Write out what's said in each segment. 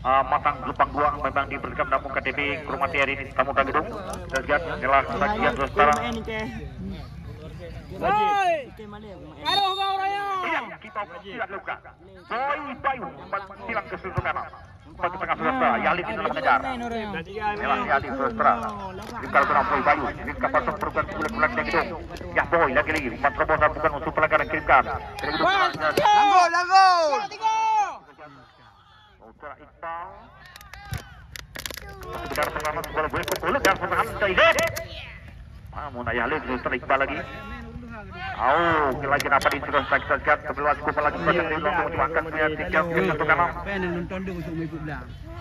Matang Gelupang 2 memang diberikan namun KTP Kurmati hari ini tamu dan gedung. Kita lihat inilah saksian saudara. Aduh kau raya. Iya, kita tidak luka. Boy Bayu silang ke seluruh kanan. Bagi tengah saudara, Yali di dalam mengejar. Inilah Yali saudara. Jika kurang Boy Bayu, ini kapasang perubahan bulan-bulan yang gedung. Ya Boy lagi-lagi, empat terobosan bukan untuk pelanggaran kirimkan. Langgo. Ultra Iqbal. Sebentar pertama bola boleh kembali dan pertahanan Taide. Namun Yali Ultra Iqbal lagi. Lagi dapat diserang kita lihat sebelah cukup lagi pasang di belakang dimakan punya tiga satu kanan.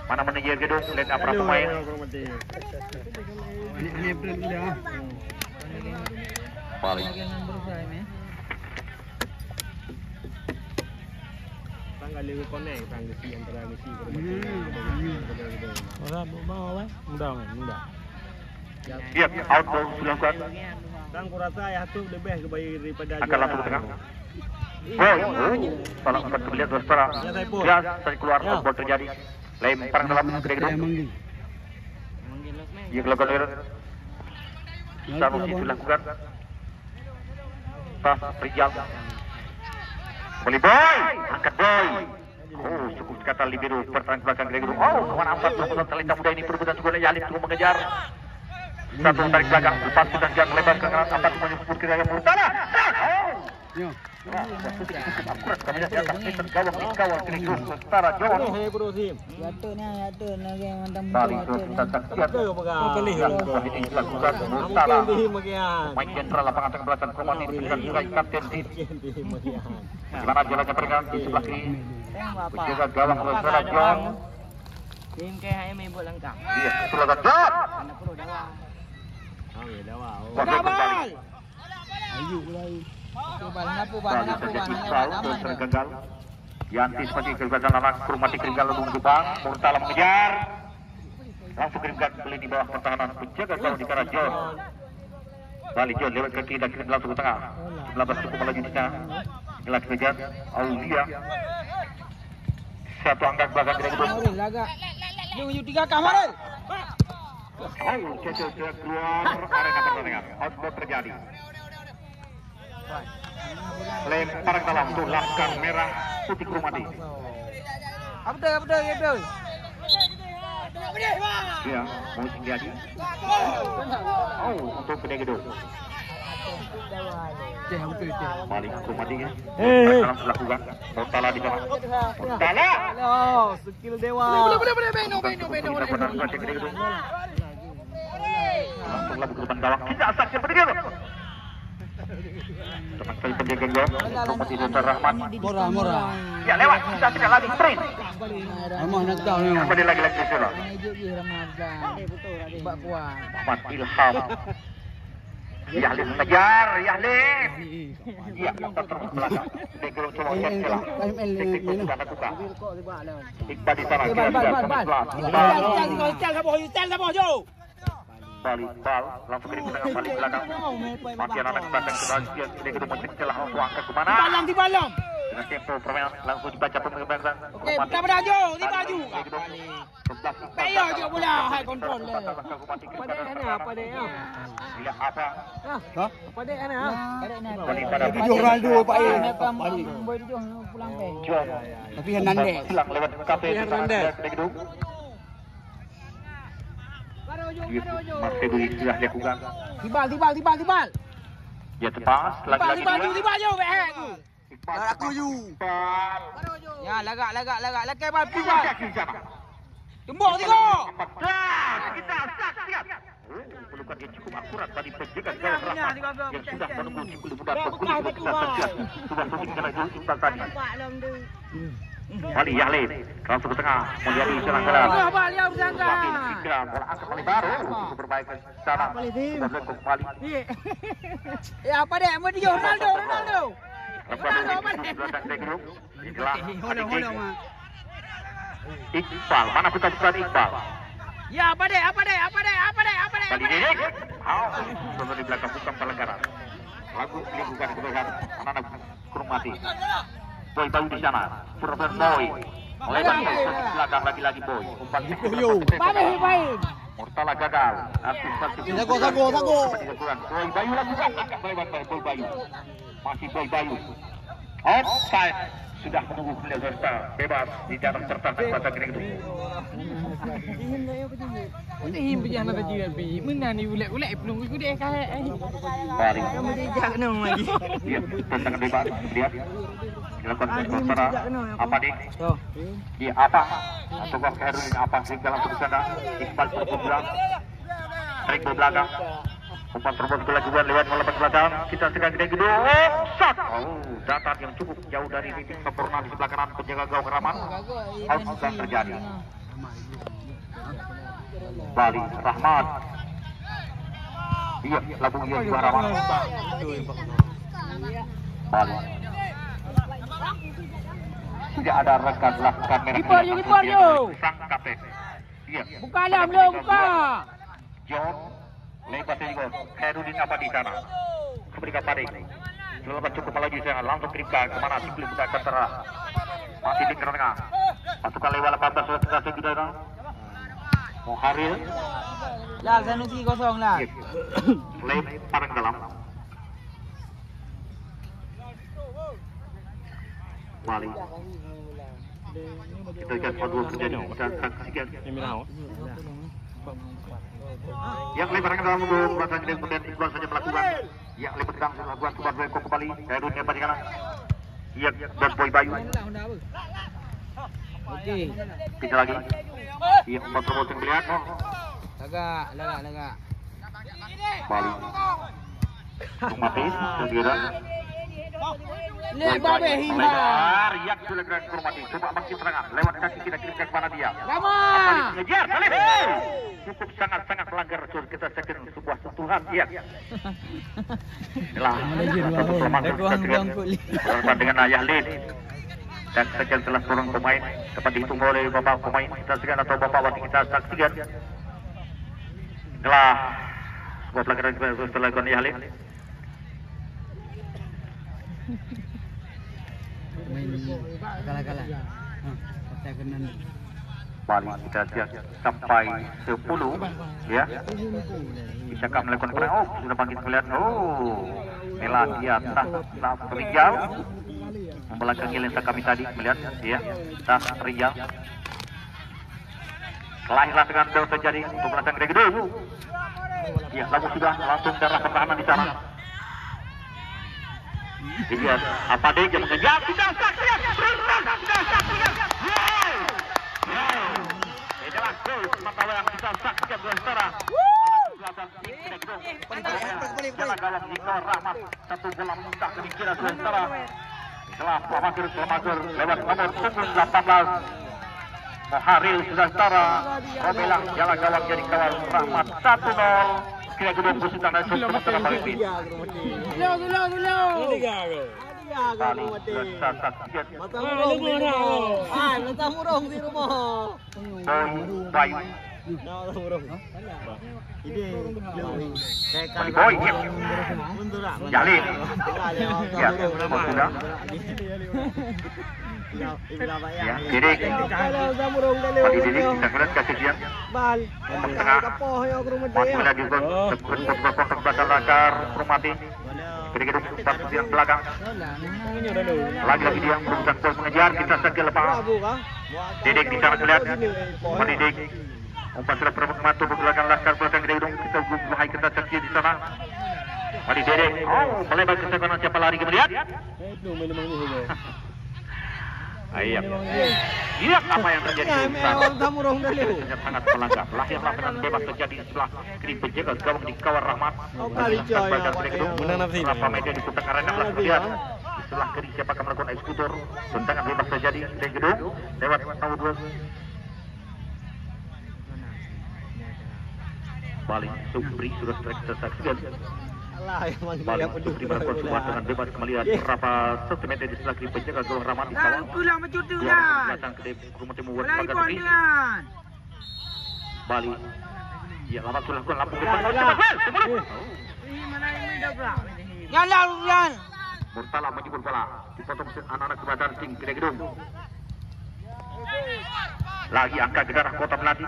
Mana manajer gedung lihat apa pemain. Balik. Tanggal lebih connect tanggal si antara misi mudah. Iya, outbound dilakukan. Dan kurasa ya tu lebih kebaik daripada akan langsung ke tengah. Salah empat kembali saudara. Ya, saya keluar outbound terjadi. Lempar dalam gedung. Ia dilakukan oleh Sanusi dilakukan. Tas Rijal. Kembali Boy, angkat Boy. Cukup kata libero pertahanan belakang gedung. Kawan empat lawan talenta muda ini perebutan juga Yali untuk mengejar. Satu tarik belakang, lepas kita jangan lebar ke kanan, empat menyebut ke gaya utara. Akurat kami lihat di atas meter gawang di kawal kedua utara Jawa. Balik ke kita saksian. Ini dilakukan utara. Main jenderal lapangan tengah belakang Kurmati diberikan sebagai kapten tim. Gimana jalannya peringatan di sebelah kiri? Penjaga gawang utara John. Tim kayak HM buat lengkap. Iya, silakan John. Gagal. Gagal. Yanti seperti kegagalan anak Kurmati Keringal lalu Jepang. Murtala mengejar. Langsung Keringal beli di bawah pertahanan penjaga gawang di arah John. Balik John lewat ke kiri dan kirim langsung ke tengah. 19 cukup melaju di tengah. Inilah kejar Aulia. Satu angkat belakang dari gedung. Dia 3 kamar. Cecil keluar arena pertandingan. Outbound terjadi. Lempar ke dalam tuh laskar merah putih Kurmati. Apa gitu. Ya, mau jadi. Untuk kedai gedung. Balik Kurmati ya. Dalam dilakukan. Murtala di sana. Murtala. Skill dewa. Langsunglah berdepan gawang. Tidak saksi berdiri. Teman sekali penjaga gawang. Kurmati Sultan Rahmat. Murah. Ya lewat. Tidak lagi sprint. Kembali lagi sudah. Muhammad Ilham. Yahli mengejar, Yahli. Iya, terus belakang. Dekro coba celah. Teknik bukan lakukan. Iqbal di sana. Balik bal, langsung ke tengah balik belakang. Makian anak belakang kebahagiaan. Dekro mencegah untuk angkat ke mana? Di balam. Dengan tempo permainan langsung dibaca pemain. Okey, buka baju, di baju. Peyo je pula, high control le. Apa dia? Bila apa? Apa dia ana? Ronaldo Pak E. Boy tu pulang pe. Tapi Hernandez hilang lewat kafe Hernandez. Masih beri sudah dilakukan. Tibal. Ya tepas lagi-lagi. Di baju beg. Aku you. Ya, lagak. Lekai bal tibal. Tembok tengok. Kita siap. Pelukan yang cukup akurat tadi penjaga gawang Rahmat yang sudah menunggu cukup mudah berkulit sudah mungkin lagi Iqbal tadi. Balik Yahli langsung ke tengah menjadi serang-serang. Bola angkat kali baru untuk berbaik ke sana. Sudah kembali. Ya apa dek? Mau dia Ronaldo. Iqbal, mana kita bukan Iqbal? Ya apa dek? Balik Dedik. Sudah di belakang bukan pelanggaran. Lagu lingkungan kebenaran anak-anak Kurmati. Boy Bayu di sana. Purban Boy. Lebar belakang lagi-lagi boy. Umpan baik. Murtala gagal. Antisipasi. Sago. Boy Bayu lagi agak lewat Boy Bayu. Masih Boy Bayu. Offside. Sudah menunggu beliau serta bebas di dalam serta kekuatan kering itu. Ini berjalan tadi tapi mana ni ulat belum ikut dia kai. Balik. Kamu dijak nang lagi. Iya, tendangan bebas. Lihat. Dilakukan sementara apa dik? Iya apa? Atau kau Herwin apa sih dalam sana? Iqbal berpulang. Tarik ke belakang. Umpan terbang kelajuan lewat melepas belakang. Kita sekarang kita kedua. Shot. Datar yang cukup jauh dari titik sempurna di sebelah kanan penjaga gawang Rahmat. Out sudah terjadi. Bali Rahmat. Iya, labung ia juga Rahmat. Bali. Tidak ada rekan belakang merah. Kiper yo. Sang kapten. Iya. Buka lah belum buka. John lepas juga Herudin apa di sana. Kembali ke Padik. Selepas cukup melaju saya langsung kirimkan kemana si Beli buka terah. Masih di tengah. Masukkan lewat 18 sudah kita sudah. Muharil. Lah Sanusi kosong lah. Lempar ke dalam. Bali. Kita lihat dua terjadi. Kita saksikan. Yang lebaran dalam untuk merasa jadi kemudian Iqbal saja melakukan. Yang lebar sedang melakukan Subar Beko kembali. Dari dunia pada kanan. Iya dan Boy Bayu. Okey. Kita lagi. Iya umpan promosi melihat. Lagak. Bali. Mati. Segera. Lebar hingga. Lebar. Yang sudah gerak Kurmati. Coba bangkit serangan. Lewat kaki kita kirimkan kepada dia. Rama. Mengejar. Cukup sangat melanggar kita second sebuah sentuhan. Iya. Inilah satu kelemahan kita dengan Ayah Lin. Dan sekian telah seorang pemain dapat dihitung oleh bapak pemain kita sekian atau bapak wasit kita saksikan. Inilah sebuah pelanggaran yang telah dilakukan Ayah Lin. Kalah. Kita kena Bali kita lihat sampai 10 ya. Bisakah melakukan perang? Oh, sudah bangkit melihat. Oh, Mela di atas Rijal membelakangi lensa kami tadi melihat ya. Tas Rijal. Kelahirlah dengan bel terjadi untuk belakang Greg dulu. Ya, lalu sudah langsung darah pertahanan di sana. Lihat apa deh yang mengejar sudah saksikan. Inilah gol sementara yang kita saksikan dua setara. Jalan gawang Ziko Rahmat satu bola muntah ke kira dua setara. Setelah Pemager lewat nomor 18. Muharil sudah setara. Robelah jalan gawang jadi kawal Rahmat 1-0. Kira gedung bersutan dan sementara bagi Pin. Dulu. Kali sudah saksikan. Letak murung di rumah. Boy Bayu. Ini Boy Jalil. Ya, sudah. Ya, Didik. Bagi Didik kita keras kasih dia. Tengah. Masih lagi kotak belakang lakar Kurmati. Kira-kira umpan yang belakang. Lagi-lagi dia berusaha gol mengejar. Kita saja lepas. Didik di sana terlihat. Didik. Umpan sudah bermatu belakang lakar belakang Didik. Kita bahaya kita saksi di sana. Didik. Oh, melebar ke sana siapa lari kemudian? Iya. Lihat apa yang terjadi di sana. Sangat melanggar. Lahirlah dengan bebas terjadi setelah kiri penjaga gawang di kawal Rahmat. Berapa media di Kutang Arena kemudian setelah kiri siapa akan melakukan eksekutor. Tendangan bebas terjadi di gedung lewat nomor 2. Bali Supri sudah tersaksikan. Bali Supri melakukan sebuah dengan bebas kembali berapa sentimeter di sebelah kiri penjaga gawang Rahmat di kawal. Pulang macam tu Dua datang ke rumah timur buat pagar tepi. Bali. Ya, lama sudah lakukan lampu depan. Jalan. Murtala menjemput bola. Dipotong anak-anak kebatan Sing ke gedung. Lagi angkat ke darah Kota Melati.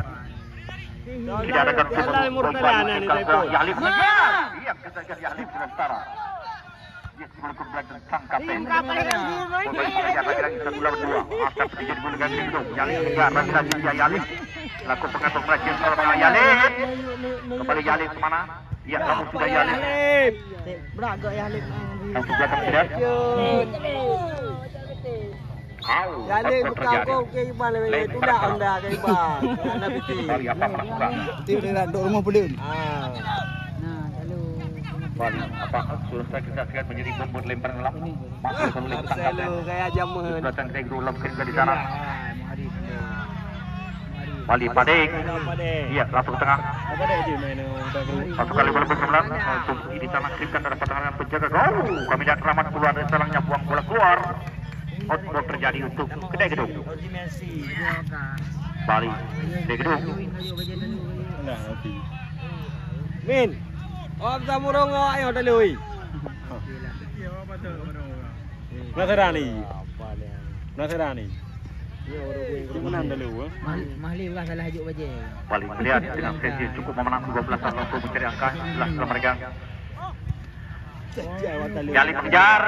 Tidak ada kartu Halal murtadana ni Saiful. Yalif mengejar. Iya, kesakian Yalif sementara. Yes, belum berlanjut sang kapten. Lagi-lagi 1-2. Akan terjadi gol dengan itu. Yalif mengejar. Lagi-lagi dia Yalif. Laku pengatur Malaysia sama Yalif. Kembali Yalif kemana? Ya, kamu sudah Yalif. Beragak Yalif. Langsung belakang tidak. Yalif bukan kau ke Iban lebih. Tidak anda ke Iban. Bali apa melakukan? Tim dia nak rumah belum. Bali apa? Selesai kita sekarang menjadi bom berlempar gelap. Masuk ke lempar Marcelo kayak jaman. belakang saya guru lempar di sana. Bali Padeng. Iya, langsung ke tengah. Apa dia je main Satu kali bola bersebelah untuk di sana kirimkan dari pertahanan penjaga gol. Kami lihat Rahmat keluar dari salangnya buang bola keluar. Outball terjadi untuk Kedai Gedung. Bali Kedai Gedung. Nah, nanti. Min. Om samurong ayo dalui. Nasrani. Nasrani. Menang dulu. Mahli bukan salah hajuk baje. Bali melihat dengan sesi cukup memenang 12-an untuk mencari angka setelah mereka. Yalif mengejar.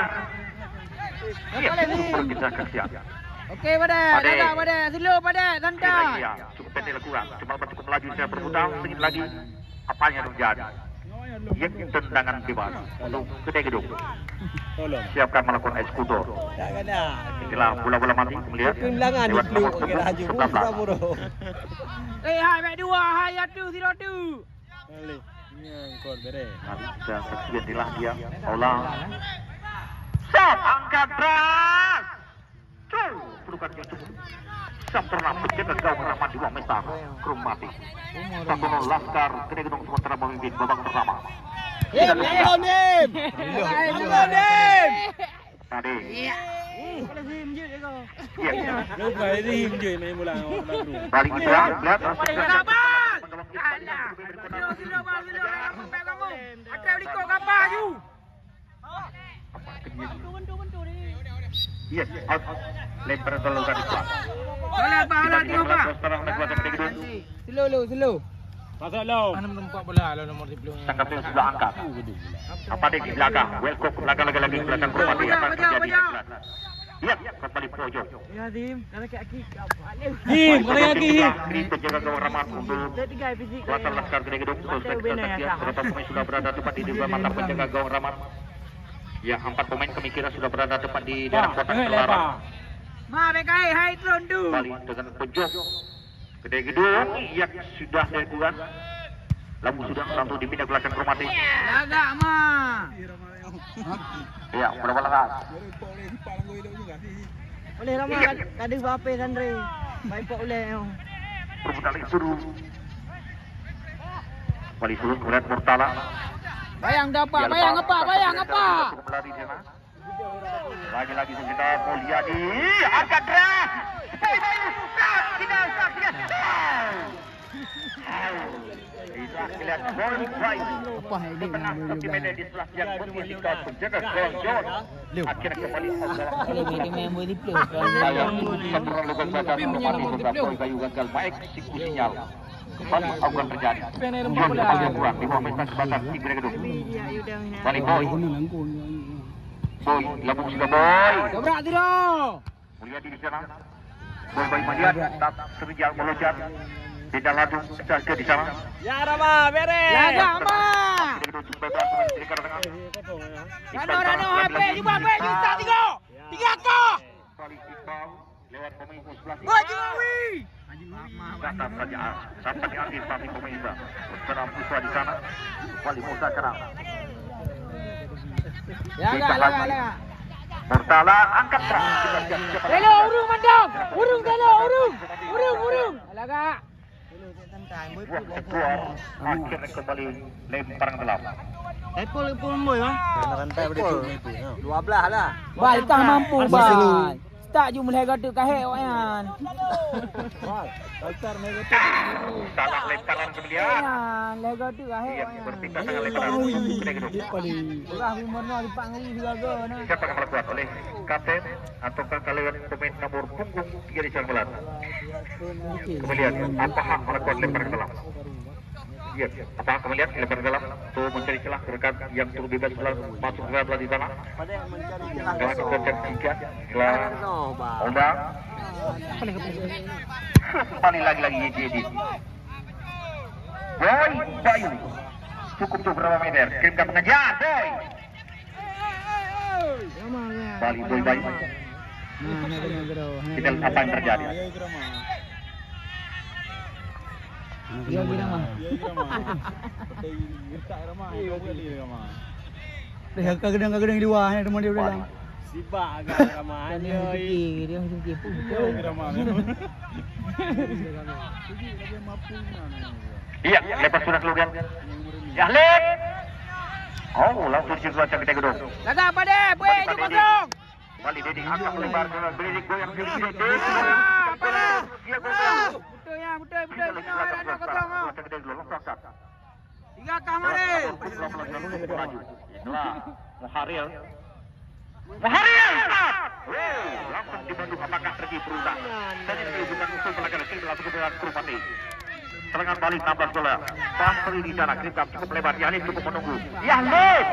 Iya, cukup kita kesian. Okey, pada. Slow pada, santai. Ya, cukup pendek lakukan. Cuma cukup melaju saya berputar sedikit lagi. Apanya terjadi? Yang tendangan bebas untuk Kedai Gedung. Tolong. Siapkan melakukan eksekutor. Tak ada. Inilah bola-bola mati melihat. Timbangan Lewat dulu nomor kira hajuk 19. samurong. Hai baik dua, hai atu 0-2. Balik. Yang kau bere. Mari kita saksikan inilah dia. Aula. Shot angkat beras. Tuh, pelukan yang cukup. Sempurna penjaga gawang Rahmat di bawah Mesta. Krum mati. 1-0 Laskar Kedai Gedung sementara memimpin babak pertama. Nim. Tadi. Iya. Lupa ini him je main bola baru. Balik itu ya. Lihat. Yes, out. Lempar terlalu ke depan. Slow. Masuk low. Tempat bola nomor 10. Sang kapten sudah angkat. Apa dia di belakang? Welcome ke belakang lagi belakang Krumati akan terjadi. Lihat kembali pojok. Ya Dim, kalau kaki Him, kena lagi him. Ini penjaga gawang Rahmat untuk kuasa Laskar Kedai Gedung. Selesai kita saksikan berapa pemain sudah berada tepat di depan mata penjaga gawang Rahmat. Ya, 4 pemain kami kira sudah berada tepat di daerah kotak terlarang. Ma bekai hai tron tu. Balik dengan pojok Kedai Gedung yang sudah dilakukan. Lalu sudah langsung dipindah ke belakang Krumati. Agak ma. Ya, berapa langkah? Boleh lama kada apa Sandre. Baik pak boleh. Perbutan lagi suruh. Balik suruh kemudian Murtala. Bayang dapat, bayang apa? Melari di sana. Lagi-lagi sekitar Mulyadi. Angkat deras. Kita saksikan. Lihat gol prize. Apa ini? Tengah di sebelah yang posisi kau penjaga gol John. Akhirnya kembali. Ini main boleh plus. Sayang sempurna luka badan Krumati beberapa kayu gagal mengeksekusi sinyal. Kembali akan terjadi. John kembali kurang di bawah Mesta sebatas Kedai Gedung. Balik Boy. Boy, labung sudah Boy. Dobrak tidak. Mulyadi di sana. Boy baik melihat tak terjal meloncat. Tidak langsung saja di sana. Ya Rama, bere. Laga ma. Rano HP jumpa HP kita 3 ko. Lewat pemain sebelah. Haji Wi. Datang saja sampai antisipasi pemain. Serang Musa di sana. Wali Musa serang. Ya. Murtala angkat terang. Hello urung mandang. Urung. Laga. Buang keluar. Akhirnya kembali lemparan dalam. Epol boy ah. Kena rantai pada tu itu. 12 lah. Bal tak mampu bal. Tak ju mulai gaduh kahek wayan. Salah lemparan ke beliau. Wayan, leh gaduh kahek Ia wayan. berpindah dengan lemparan ke gedung. Ulah umurnya lipat ngeri juga nah. Siapa yang melakukan oleh kapten ataukah kalian pemain nomor punggung 3 di Canggulan? Kemudian apa hak melakukan lempar ke dalam? Ya, apa hak kemudian lempar ke dalam? Tuh mencari celah rekan yang turun bebas masuk ke dalam di sana. Kelas ke tiga, kelas Oda. Kembali lagi jadi. Boy, Bayu. Cukup tuh berapa meter? Kirimkan mengejar, Boy. Balik Boy Bayu. Kita lihat apa yang terjadi. Dia bilang mah. Kadang-kadang di luar ni rumah dia dalam. Sibak agak ramah Dia macam tipu. Iya, lepas sudah keluar. Yahlid. Oh, langsung dicuba kita gedung. Lagak apa deh? Boleh ju kosong. Balik Dedi angkat melebar ke belirik goyang diri Dedi. Apa dah? Dia goyang. Betul ya, betul. Ada kosong. Lompat 3 kamare. Itulah Muharil. Langsung dibantu apakah pergi berulang. Tadi diujukan usul pelagaran kiri langsung ke dalam Kurupati. Serangan balik 16 bola. Pasri di sana, Kripkam cukup lebar. Yahlid cukup menunggu. Yahlid!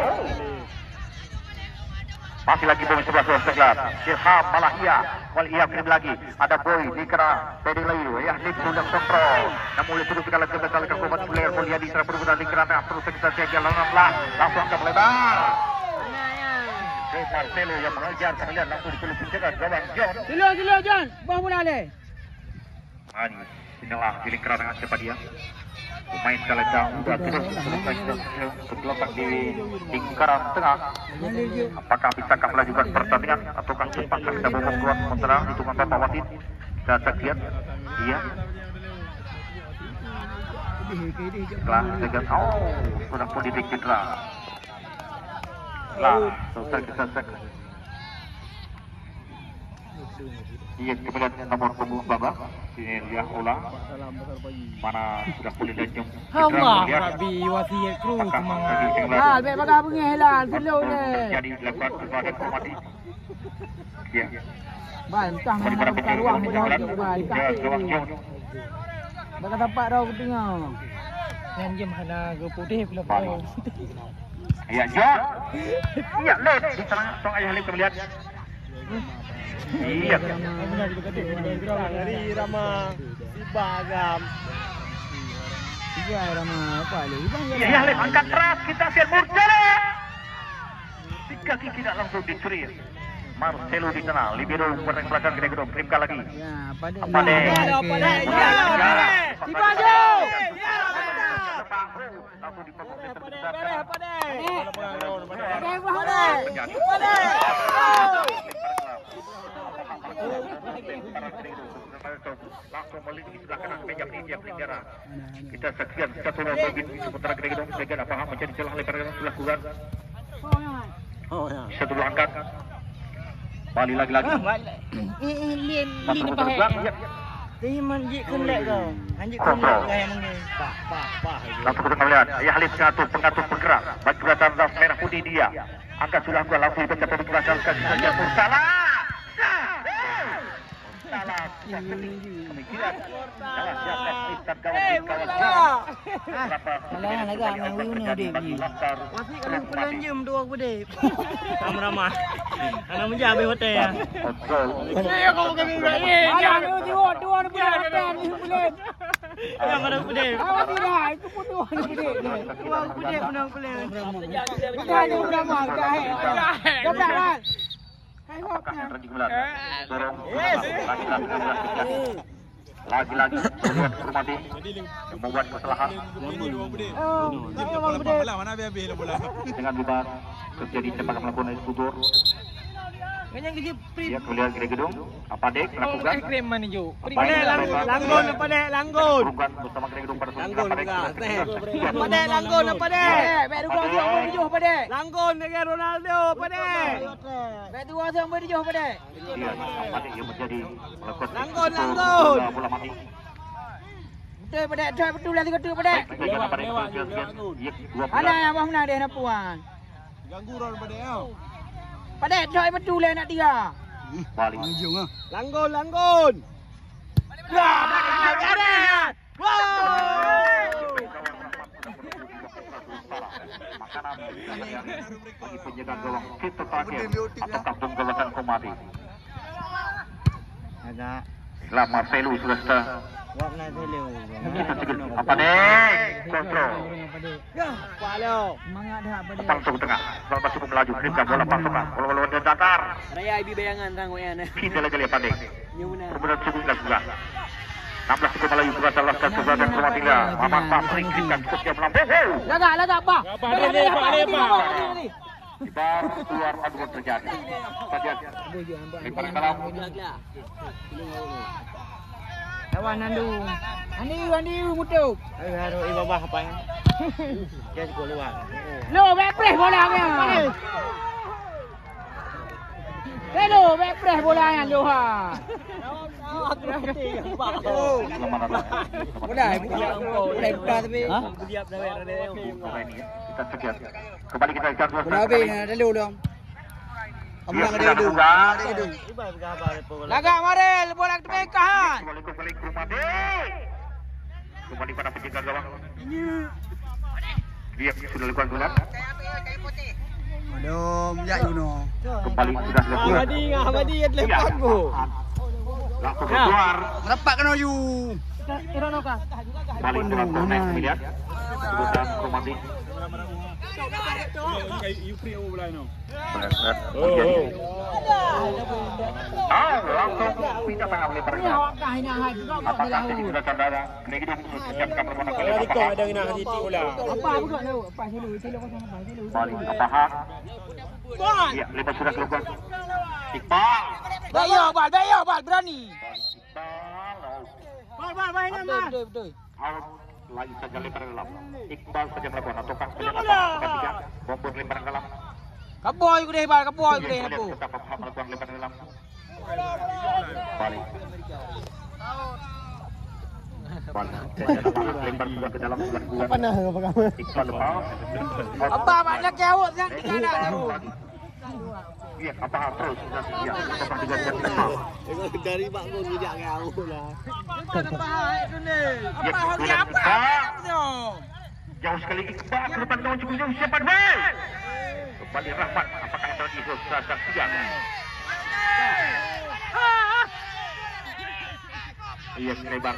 Masih lagi pemain 11 sekelas. Ilham Malahia. Walihia kirim lagi. Ada Boy di kera Pedi Layu. Yahlid sudah kontrol. Namun oleh terus sekali ke besar ke Kurupati player. Mulia di sana perbuatan di kerana. Terus kita jaga lengan. Langsung angkat melebar. Marcelo yang mengejar kemudian langsung dipeluk penjaga gawang John. Dulu John. Bang mula le. Mari inilah pilih keras dengan cepat dia. Pemain Kalajang sudah terus bergelombang di lingkaran tengah. Apakah bisakah melanjutkan pertandingan ataukah terpaksa kita bawa keluar sementara hitungan Bapak Wasit? Kita saksikan. Iya. Setelah segan, sudah pun didik cedera. Lah, selesai kita cek. Iya, kemudian nomor punggung Baba. Sini lihat ulang. Mana sudah pulih dan jom. Allah, Rabbi wasiat kru semangat. Hal baik pakai penghilang dulu ni. Jadi dilakukan kepada Kurupati. Ya. Bal, entah mana buka ruang ni jauh bal. Gawang John. Bakal tempat dah tengok. Yang jam hana ke putih pula. Ya, John. Iya, led di tengah tong ayah led melihat. Iya. Dari Rama Sibak agam. Iya, Rama apa le? Iya, led angkat keras kita siap Murtala. Tiga kaki tidak langsung dicuri. Marcelo di sana, libero bereng belakang kita gedung kirimkan lagi. Ya, pada. Pada. Di baju. Langsung dipotong langsung melindungi sebelah kanan meja media pelinggaran. Kita saksikan satu nomor sementara kita gedung sebagian apa menjadi celah lebaran sebelah kuat. Satu angkat. Balik lagi. Lien Masuk terbang. Dia manjik kendek kau. Anjik kendek gaya mengge. Pak. Langsung kita melihat Yahlid pengatur bergerak. Baju atas merah putih dia. Angkat sudah kuat langsung dibaca pembicaraan saja salah. Salah. Pemikiran. Alah, agak main wiu ni adik. Masih kena pelanjum dua pedih. Ramah-ramah. Anak menjabe hotel ya. Saya kau bukan murah ni. Alah, ni dua ni boleh hotel ni boleh. Yang ada pedih. Awak tidak, itu pun dua ni boleh. Dua pedih menang pedih. Bukan ni udah mah, dah. Dah kan? Hai hop. Lagi-lagi melihat Kurupati yang membuat kesalahan dengan bebas terjadi tembakan melakukan eksekutor. Kayaknya kerja print. Ya kuliah Gede Gedung. Apa dek lakukan? Krim mana jo? Padek langgon apa dek langgon. Bukan bersama Gede Gedung pada Langgon Padek. juga. Apa dek langgon apa dek? Bet dua orang berjuh apa dek? Langgon dengan Ronaldo apa dek? Bet dua orang berjuh apa dek? Iya, apa dek yang menjadi melakukan Langgon. bola mati. Betul apa dek? Betul lah tiga apa dek? Mana yang abang menang dek nak puan? Ganggu ron apa dek? Apa dek? Coy betul lah nak dia. Balik. Langgon. Wah, ada. Makanan bagi penjaga gawang kita terakhir atau kampung kawasan Komati. Agak. Setelah Marcelo sudah kita Warna telu. apa dek kontrol Palo. Semangat dah apa dek? langsung ke tengah lalu cukup melaju kirimkan bola pasukan bola dari datar Raya ibi bayangan tangguh ya nih. kita lagi lihat dek Nyuna. kemudian cukup dilakukan 16 cukup melaju juga salah satu dan Komatilah Maman Pak kirimkan cukup dia melampau Lagak apa? Ibar keluar adu terjadi saja lebar dalam Lawan Andi mutuk. Aduh, ibu bah apa ya? Dia juga luar. Lo bepres bola nya. Hello bepres bola nya lo ha. Bola buka tapi. Diap dah ada. kita sekian kembali kita ikan Bola habis ada lu dong. Dia sudah dibuka. Lagak Marel bola ke bekahan. Kembali ke rumah kembali pada penjaga gawang dia sudah lakukan bola Aduh, ya Yuno. kembali sudah dilakukan Ahmadi yang lepas go. langsung keluar Merapat kena you. Ironoka. balik ke dalam konek melihat kemudian Komati langsung pindah tengah lebarnya apakah jadi sudah saudara Gede Gedung siapkan permohonan kali Apa bukan tahu? Apa silo kosong apa silo. balik apa hak ya lebar sudah keluar Iqbal Bayo bal berani. Iqbal Main nama. Betul. out lagi saja lebar dalam Iqbal saja melakukan ataukah ketiga bombor lebar dalam Kaboy ku deh bal, kaboy ku deh aku. tetap melakukan lebar dalam balik lebar sudah ke dalam bulan Apa nah apa kamu? Iqbal lepas Apa makna kewot yang di sana tu? iya apa terus sudah ya tetap juga lepas Dari mak kau tidak kau lah. Apa hari apa? jauh sekali Iqbal ke depan kawan cukup jauh siapa duel kembali Rahmat apakah tadi sudah siap iya lebar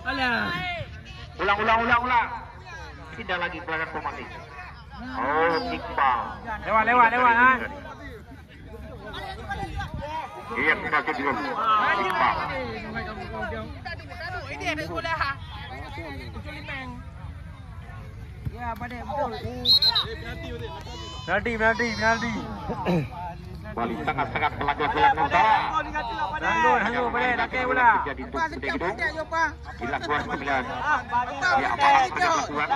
Alah. ulang tidak lagi pelanggan Komati Iqbal Lewat ha. iya kita ke dulu Iqbal Ini ada bola ha. Ya, pada betul. Penalti. balik sangat pelanggan Nusantara Langgon pada laki bola. jadi untuk Gede Gedung dilakukan pemilihan Ya, apa hak pelakuan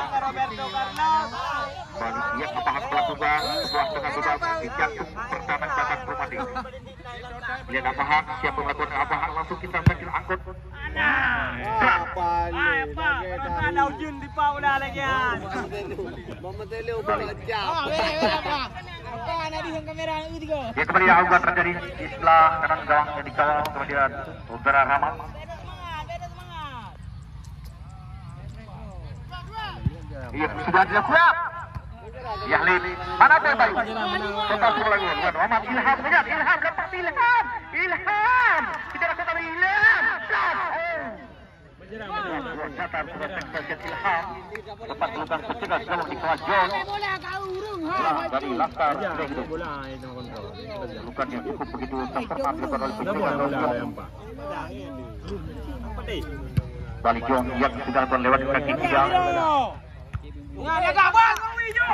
balik dia apa hak pelakuan sebuah tengah bebas di jantung pertahanan belakang Komati lihat apa hak siapa melakukan apa hak langsung kita sambil angkut Apa ada ujung di bola lagi. Mama telu bola jauh. Apa nak di kamera itu tiga. ya kembali auga terjadi di sebelah kanan gawang yang dikawal kemudian Udara Rahmat iya sudah dilakukan Yahlin mana terbaik total semua lagi Muhammad Ilham lihat Ilham lepas Ilham tidak lakukan Ilham catat sudah sekalian Ilham lepas pelukan pencegahan gawang di kawasan John Bola kau urung dari Laskar Bola itu kontrol. bukan yang cukup begitu tak pernah dilakukan oleh pencegahan balik John yang sudah lewat kaki tiga Ada kabar kau hijau.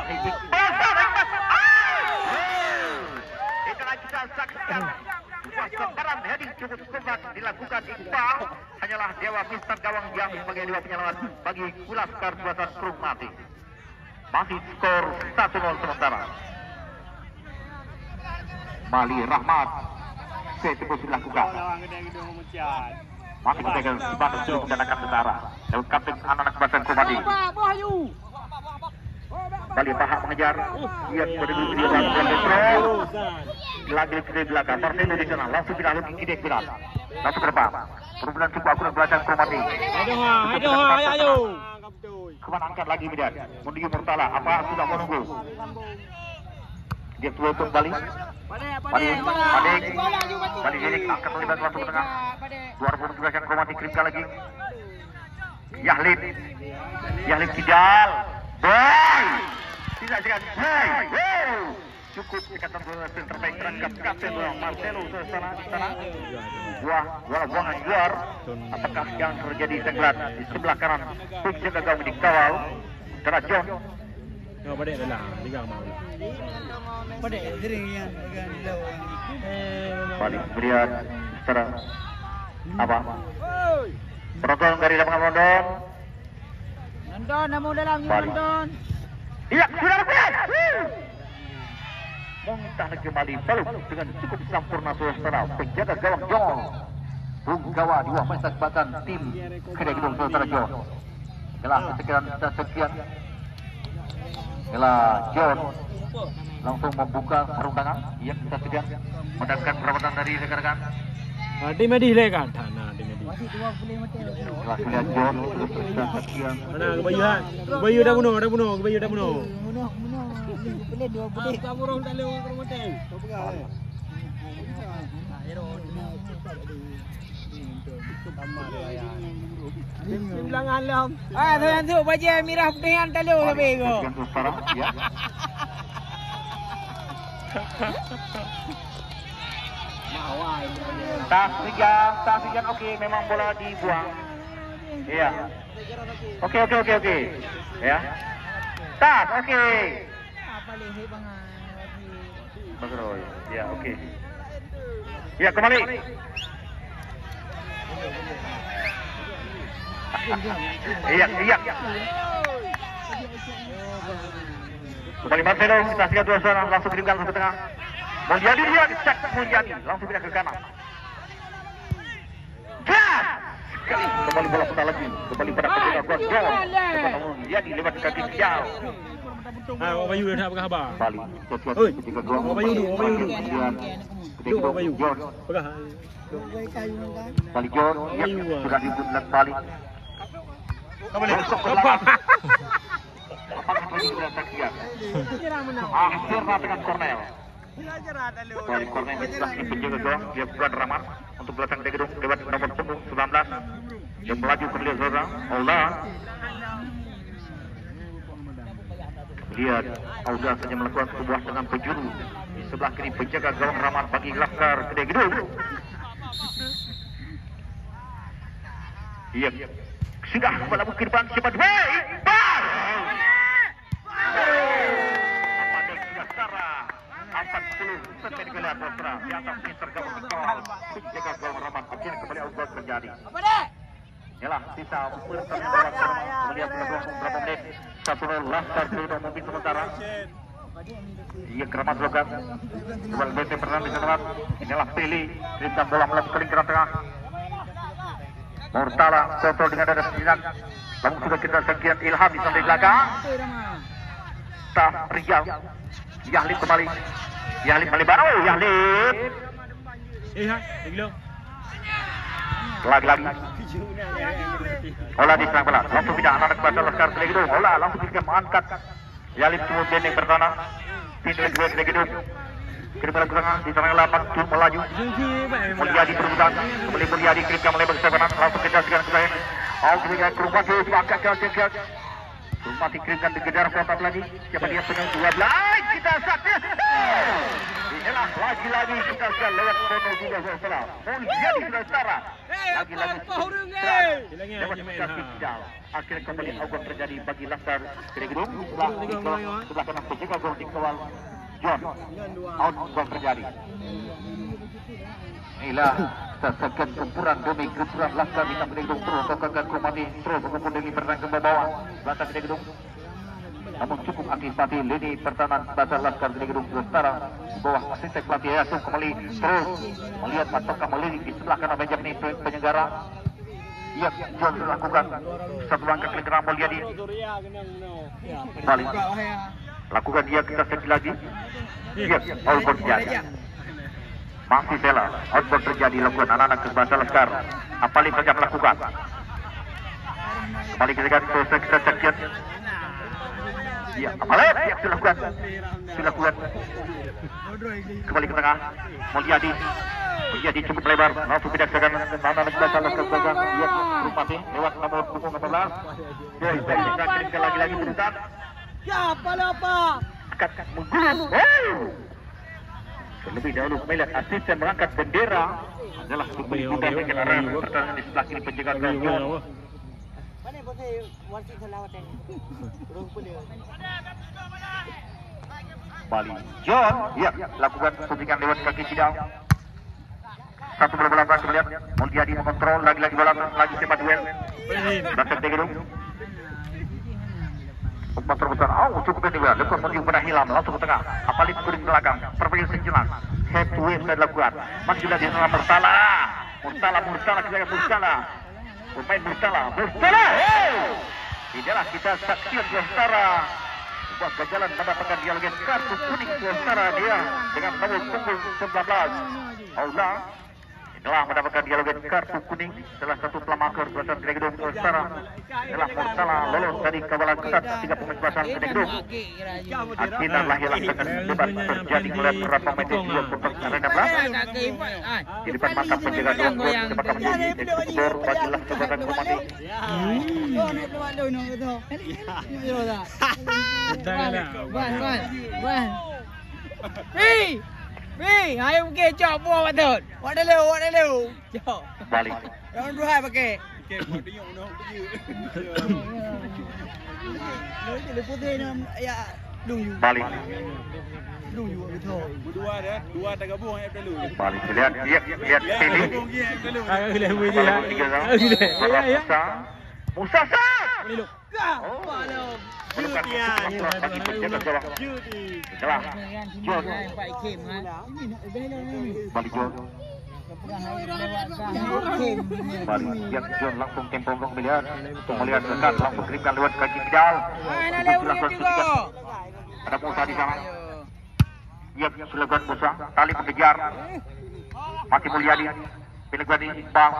itulah kita saksikan Kebaran heading cukup kuat dilakukan Iqbal. Hanyalah Dewa Mister Gawang yang sebagai dewa penyelamat bagi Laskar buatan Krung Mati. Masih skor 1-0 sementara. Mali Rahmat terus dilakukan. Masih pegang sebatas untuk menjadikan tentara. Dan kapten anak-anak buatan Krung Mati. Bali Pahak mengejar. Ia berdiri di belakang kontrol. Lagi ke belakang. Marcelo di sana. Langsung pindah lagi ke belakang. Langsung ke depan. Perubahan cukup akurat belakang Kromati. Ayo. Kemana angkat lagi kemudian. Menuju Murtala. Apa sudah menunggu? Dia tua untuk Bali. Bali jadi angkat melibat masuk ke tengah. 2017 Kromati kirimkan lagi. Yahlin Kidal. Boy! Tidak sekali. Cukup ikatan terbaik terangkat kapten Marcelo di sana. Buang luar. Apakah yang terjadi tenggelam di sebelah kanan? Penjaga gawang dikawal. Karena John. Pada adalah liga mau. Pada dirinya Balik melihat secara apa? Penonton dari lapangan London. Nonton, namun dalam nonton. Iya, sudah lepas. Muntah kembali Baluk dengan cukup sempurna saudara. Penjaga gawang John. Punggawa di bawah masa bahkan tim Kedai Gedung saudara John. Yalah sekian. Yalah John langsung membuka perundangan. Ia kita sekian mendapatkan perawatan dari rekan-rekan. Di medilekan tanah di medi. Setelah melihat John sekian. Mana kebayuan? Kebayu dah bunuh. Boleh 2 boleh. Kamu orang tak lewat ke rumah teh. Bilang alam. Tu baju merah putih yang tak lewat habis ko. Sekarang ya. Tas tiga okey, memang bola dibuang. Iya. Okey. Ya. Tas okey. Leher bangan. Bagus. Ya, okey. Ya, kembali. Iya. Kembali Marcelo, kita siap 2 seorang langsung kirimkan ke tengah. Mulyadi dia dicek Mulyadi, langsung pindah ke kanan. Gas! Sekali kembali bola putar lagi, kembali pada penjaga gol John. Mulyadi lewat kaki jauh. Orang Bayu dah apa khabar? Bali. Oi. Orang Bayu dulu. Duk Bayu. Pegah. Bali John, ya, sudah dibuat Bali. Kau boleh. Akhirnya dengan Cornel. Bali Cornel setelah penjaga gawang, dia buka Rahmat untuk belakang Kedai Gedung lewat nomor punggung 19. Dia melaju kembali seorang Aula. Lihat, Auda saja melakukan sebuah dengan penjuru di sebelah kiri penjaga gawang Rahmat bagi Laskar Kedai Gedung. Iya, sudah melakukan ke depan cepat. Iqbal. Pada Gastara 40 semen gelar Bosra di atas Mister Gawang dikawal penjaga gawang Rahmat. Akhirnya kembali Auda terjadi. Yalah, sisa pertandingan melihat beberapa menit 1-0 Laskar sudah memimpin sementara. Ia keramat logat. Kembali BT pernah di sana. Inilah Pili, kirimkan bola melakukan lingkaran tengah. Murtala kontrol dengan dada sejenak. Lalu sudah kita sekian Ilham di sana di belakang. Tas Rijal. Yahlin kembali. Yahlin baru. Yahlin. Gila. Lagi. Ola di serang bola. Langsung pindah anak kepada Laskar Kedai Gedung. Ola langsung bisa mengangkat. Yahlin kemudian yang pertama. Pindah kedua Kedai Gedung. Kirimkan ke tengah di sana lapan tur melaju. Mulyadi berebutan. Kembali Mulyadi kirimkan melebar ke sana. Langsung kita sekian ke sana. Kirimkan ke rumah tu sepakat ke rumah dikirimkan dikejar kotak lagi. Siapa dia penyang 12. Kita satu. Inilah lagi-lagi kita sudah lewat kono juga saudara. Mulyadi sudah setara. Lagi-lagi. Lewat kaki jal. Akhirnya kembali augam terjadi bagi Laskar Kedai Gedung. Sebelah kanan penjaga gol dikawal John. Out gol terjadi. Inilah sesakan kumpulan demi kumpulan Laskar Bintang Gede Gedung terus kekan Krumati terus mengumpul lini pertahanan ke bawah Belakang Gede Gedung. Namun cukup antisipasi lini pertahanan Basar Laskar Gede Gedung setara di bawah asisten pelatih Yasuk kembali terus melihat apakah melirik di sebelah kanan meja ini penyelenggara. Ia John lakukan satu langkah ke Gerang Mulyadi. Balik lakukan dia kita sekali lagi. Ia outboard terjadi. Masih Sela outboard terjadi lakukan anak-anak ke Basar Laskar. Apalagi saja melakukan. Kembali kita cek. Ya, apalagi yang dilakukan. Kembali ke tengah. Mulyadi cukup lebar. Langsung pindah ke kanan. Anak-anak Basar Laskar ke belakang. Ia Krumati lewat nomor punggung 14. Joy kita kirimkan lagi berusaha. Siapa apa? Akan menggulung. Terlebih dahulu melihat asisten mengangkat bendera adalah kembali mudah dengan arah pertahanan di sebelah kiri penjagaan gawang. Bali John, ya lakukan suntikan lewat kaki sidang. Satu bola belakang terlihat Mulyadi mengontrol lagi belakang lagi sempat duel. Basar Gede Gedung. Umpan terbesar, cukup berdua. Lekor menuju pada hilang langsung ke tengah. Apalagi kuring belakang, perpindahan sejenak. Head to head sudah dilakukan. Masih lagi dalam Murtala kita pemain Murtala. Tidaklah kita saksikan Murtala. Sebuah kejalan pada pekan dialogin kartu kuning Murtala dia dengan nomor punggung 19. Allah. Telah mendapatkan dialogin kartu kuning salah satu pelamakar Basar Gede Gedung Nusantara telah Murtala lolos dari kawalan ketat 3 pemain Basar Gede Gedung. Akhirnya lahirlah dengan debat terjadi melihat beberapa meter dua kotak arena belakang. Di depan mata penjaga gol cepat menjadi eksekutor bagilah kebetulan Krumati. Hei, ayo pakai cok buah patut. Buat dah lu. Cok. Balik. Yang dua hai pakai. Lu putih nam ya dung you. Balik. Dung you betul. Dua tak gabung yang dulu. Balik lihat pilih. Lihat bunyi ya. Musa. Boleh lu. Malam. Itulah John. Balik John. Balik yang John langsung tempo untuk melihat dekat langsung kirimkan lewat kaki Kidal. Ada Musa di sana. Ia silakan Musa tali mengejar. Masih Mulyadi. Pilih lagi Iqbal.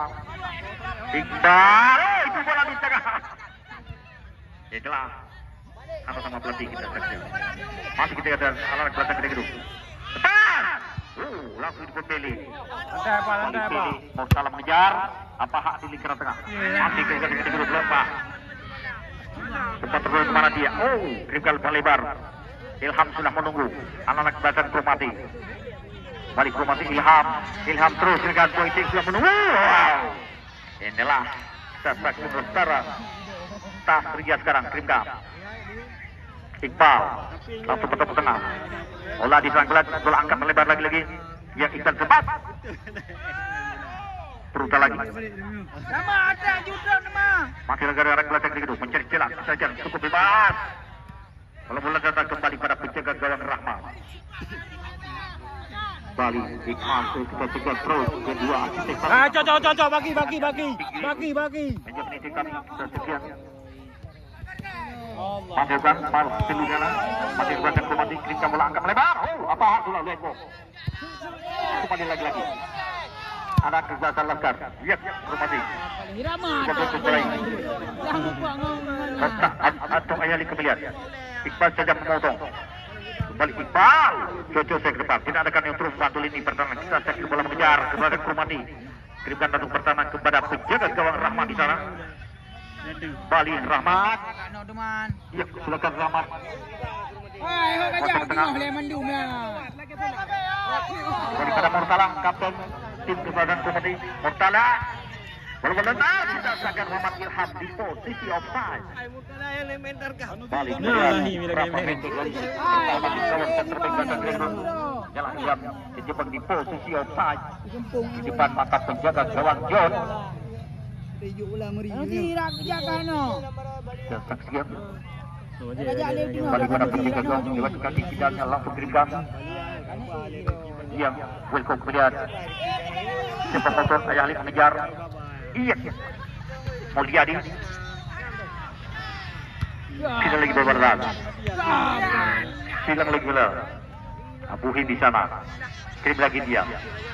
Itu bola di tengah. Itulah sama pelatih kita saja. Masih kita ada alat belakang Gede Gedung. Langsung dipilih. Lantai apa? Mau salah mengejar. Apa hak di lingkaran tengah? Masih kita Gede Gedung lompat. Sempat terus kemana dia? Kirimkan lebar. Ilham sudah menunggu. Anak-anak belakang Krumati. Balik Krumati Ilham terus kirimkan pointing sudah menunggu. Inilah sasakan Nusantara. Tas Ria sekarang kirimkan. Iqbal langsung ke tengah. Olah diserang bola angkat melebar lagi. Yang Iqbal cepat. Berusaha lagi. Nama ada juga nama. Masih negara belakang Gede Gedung mencari celah saja cukup bebas. Bola datang kembali pada penjaga gawang Rahmat. Bali Iqbal kita terus kedua asisten. Cocok bagi. Menjadi kami sekian. Masukkan mal seluruhnya. Masih bukan Krumati kirimkan bola angkat melebar. Apa hak dulu lihat bos. Kembali lagi. Ada Basar Laskar. Lihat Krumati. Atau ayali kembalian. Iqbal saja memotong. Kembali Iqbal. Cocok saya ke depan. Tidak ada yang terus bantu lini pertahanan. Kita sekali bola mengejar kepada Krumati. Kirimkan satu pertahanan kepada penjaga gawang Rahmat di sana. Bali Rahmat. Ya, silakan Rahmat. Daripada Murtala, kapten tim kebadan Krumati. Murtala. Bola kita akan Rahmat Ilham di posisi offside. Bali. Jalan diam terjebak di posisi offside di depan mata penjaga gawang John. Nanti rak jaga no. Dan saksikan Ajak dia tengok. kali mana penjaga gawang lewat kaki kidalnya langsung kirimkan. Yang welcome kemudian sepak motor Ayah Ali mengejar. Iya. Mulyadi. Tidak lagi berbaran. Silang lagi bola. Abuhi di sana. Kirim lagi dia.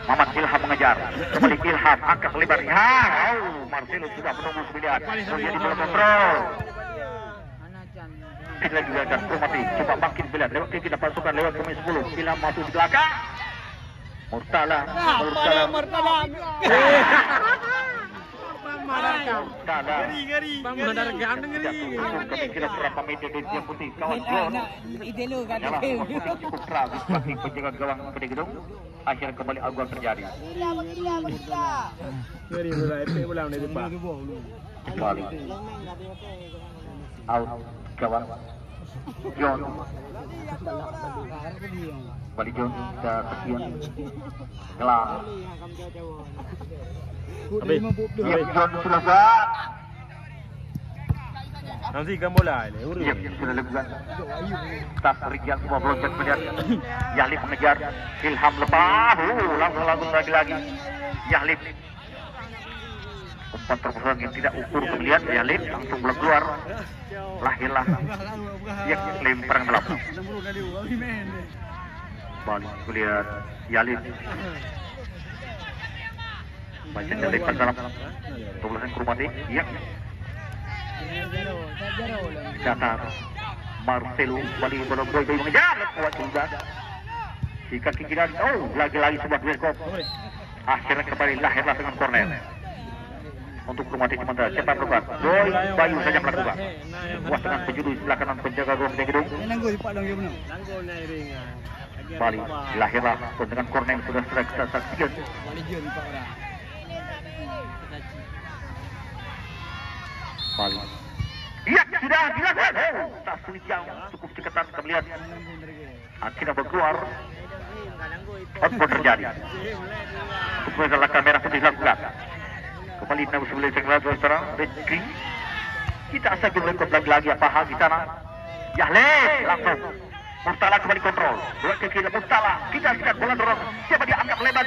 Muhammad Ilham mengejar. Kembali Ilham angkat lebar. Ya, Marcelo sudah menunggu sembilan. Mulyadi bola kontrol. Kita juga akan Krumati coba bangkit bela lewat kaki kita pasukan lewat pemain 10. Ilham masuk di belakang. Murtala. Pemandarkan ngeri. Kira berapa meter dari tiang putih kawan John. Itu lu kata Jalan putih cukup keras bagi penjaga gawang pada gedung. Akhirnya kembali aguan terjadi. Ngeri bola EP bola dari depan. Kembali out gawang John. Kembali John ke sekian gelang. Ya, John sudah gak. Nanti kan bola ini. Ya, sudah lakukan. Tas Rijal semua meloncat melihat. Yahlif mengejar. Ilham lepas. Langsung lagi. Yahlif. Umpan terperang yang tidak ukur melihat Yahlif langsung bola keluar. Lahirlah. Ya, lempar dalam. Balik melihat Yahlif. Baca lepas dalam. Toblasan Krumati. Ya. Catat Marcelo kembali bola boy mengejar kuat juga si kaki kiri. Oh, lagi-lagi sebuah duel. Akhirnya kembali lahirlah dengan corner untuk Krumati sementara cepat bergerak. Boy Bayu saja melakukan puas dengan penjuru sebelah kanan penjaga gawang gedung. Bali lahirlah dengan corner yang sudah kita saksikan. Bali. Iya, sudah dilakukan. Oh, tak sulit jauh. Cukup diketat kita melihat. Akhirnya berkeluar. Output terjadi. Untuk mengejar kamera pun dilakukan. Kembali Nabi sebelah Cengkala sekarang. Rizky. Kita asal berlekot lagi apa hal di sana. Yahlif langsung. Murtala kembali kontrol. Bola ke kiri Murtala. Kita lihat bola dorong. Siapa dia angkat lebar.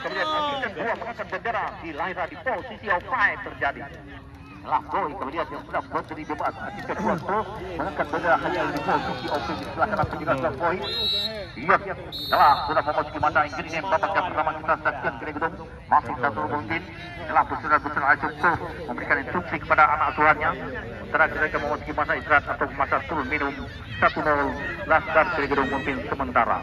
Kemudian kita dua mengangkat bendera. Dilahirkan di posisi offside terjadi. Lah boy kemudian yang sudah berdiri bebas ketika dua pro mengangkat bendera hanya di posisi offside di sebelah kanan penjaga boy. Iya, telah sudah memasuki masa ingredient babak yang pertama kita saksikan kini gedung masih satu mungkin telah besar Asyukur memberikan instruksi kepada anak asuhannya setelah mereka memasuki masa istirahat atau masa turun minum 1-0 Laskar kini gedung mungkin sementara.